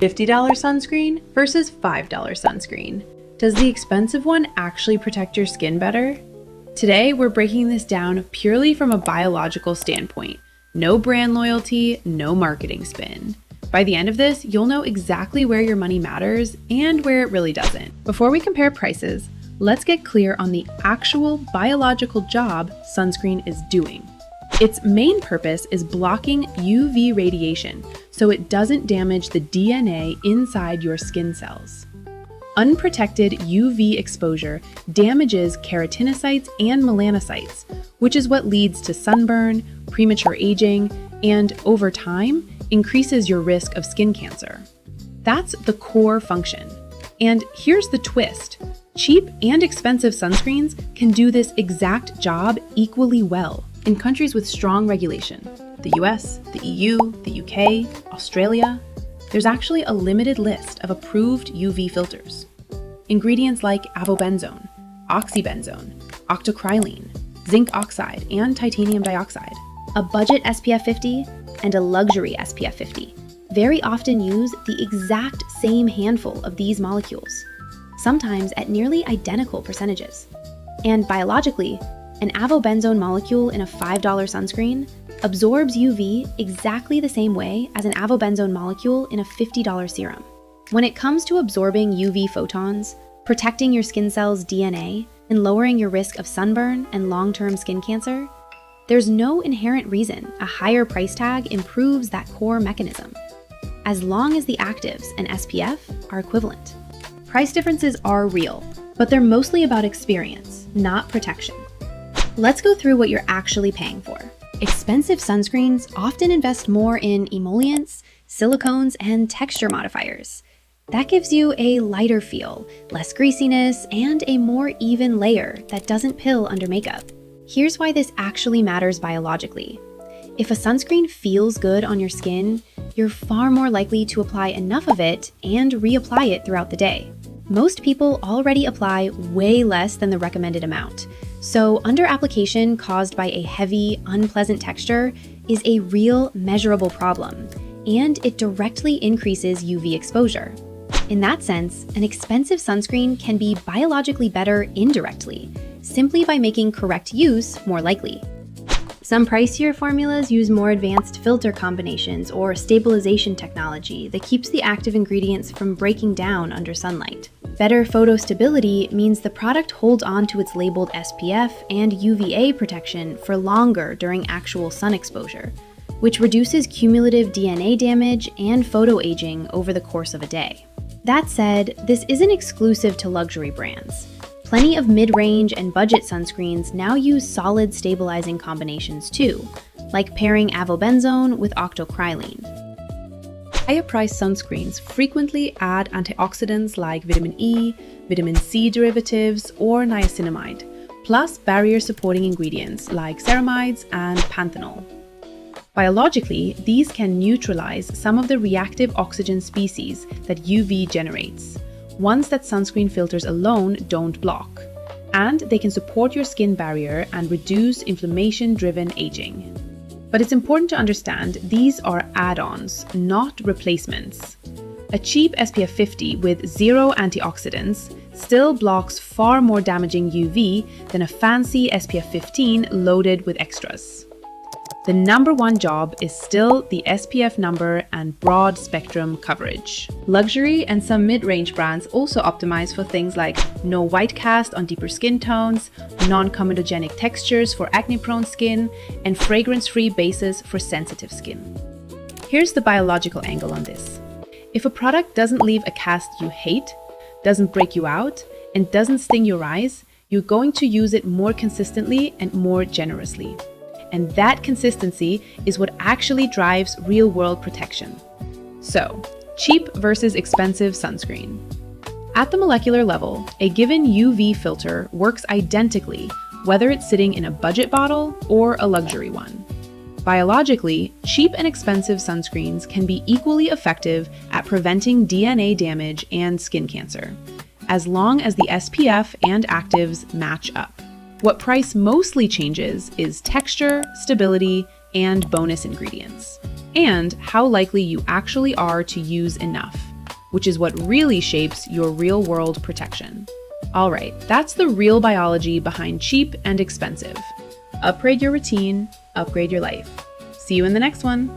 $50 sunscreen versus $5 sunscreen. Does the expensive one actually protect your skin better? Today, we're breaking this down purely from a biological standpoint. No brand loyalty, no marketing spin. By the end of this, you'll know exactly where your money matters and where it really doesn't. Before we compare prices, let's get clear on the actual biological job sunscreen is doing. Its main purpose is blocking UV radiation so it doesn't damage the DNA inside your skin cells. Unprotected UV exposure damages keratinocytes and melanocytes, which is what leads to sunburn, premature aging, and over time, increases your risk of skin cancer. That's the core function. And here's the twist. Cheap and expensive sunscreens can do this exact job equally well in countries with strong regulation. The US, the EU, the UK, Australia. There's actually a limited list of approved UV filters. Ingredients like avobenzone, oxybenzone, octocrylene, zinc oxide, and titanium dioxide. A budget SPF 50 and a luxury SPF 50 very often use the exact same handful of these molecules, sometimes at nearly identical percentages. And biologically, an avobenzone molecule in a $5 sunscreen absorbs UV exactly the same way as an avobenzone molecule in a $50 serum. When it comes to absorbing UV photons, protecting your skin cells' DNA, and lowering your risk of sunburn and long-term skin cancer, there's no inherent reason a higher price tag improves that core mechanism, as long as the actives and SPF are equivalent. Price differences are real, but they're mostly about experience, not protection. Let's go through what you're actually paying for. Expensive sunscreens often invest more in emollients, silicones, and texture modifiers. That gives you a lighter feel, less greasiness, and a more even layer that doesn't pill under makeup. Here's why this actually matters biologically. If a sunscreen feels good on your skin, you're far more likely to apply enough of it and reapply it throughout the day. Most people already apply way less than the recommended amount, so under-application caused by a heavy, unpleasant texture is a real, measurable problem, and it directly increases UV exposure. In that sense, an expensive sunscreen can be biologically better indirectly, simply by making correct use more likely. Some pricier formulas use more advanced filter combinations or stabilization technology that keeps the active ingredients from breaking down under sunlight. Better photostability means the product holds on to its labeled SPF and UVA protection for longer during actual sun exposure, which reduces cumulative DNA damage and photoaging over the course of a day. That said, this isn't exclusive to luxury brands. Plenty of mid-range and budget sunscreens now use solid stabilizing combinations too, like pairing avobenzone with octocrylene. Higher-priced sunscreens frequently add antioxidants like vitamin E, vitamin C derivatives, or niacinamide, plus barrier-supporting ingredients like ceramides and panthenol. Biologically, these can neutralize some of the reactive oxygen species that UV generates, ones that sunscreen filters alone don't block, and they can support your skin barrier and reduce inflammation-driven aging. But it's important to understand these are add-ons, not replacements. A cheap SPF 50 with zero antioxidants still blocks far more damaging UV than a fancy SPF 15 loaded with extras. The number one job is still the SPF number and broad spectrum coverage. Luxury and some mid-range brands also optimize for things like no white cast on deeper skin tones, non-comedogenic textures for acne-prone skin, and fragrance-free bases for sensitive skin. Here's the biological angle on this. If a product doesn't leave a cast you hate, doesn't break you out, and doesn't sting your eyes, you're going to use it more consistently and more generously. And that consistency is what actually drives real-world protection. So, cheap versus expensive sunscreen. At the molecular level, a given UV filter works identically whether it's sitting in a budget bottle or a luxury one. Biologically, cheap and expensive sunscreens can be equally effective at preventing DNA damage and skin cancer, as long as the SPF and actives match up. What price mostly changes is texture, stability, and bonus ingredients, and how likely you actually are to use enough, which is what really shapes your real-world protection. All right, that's the real biology behind cheap and expensive. Upgrade your routine, upgrade your life. See you in the next one.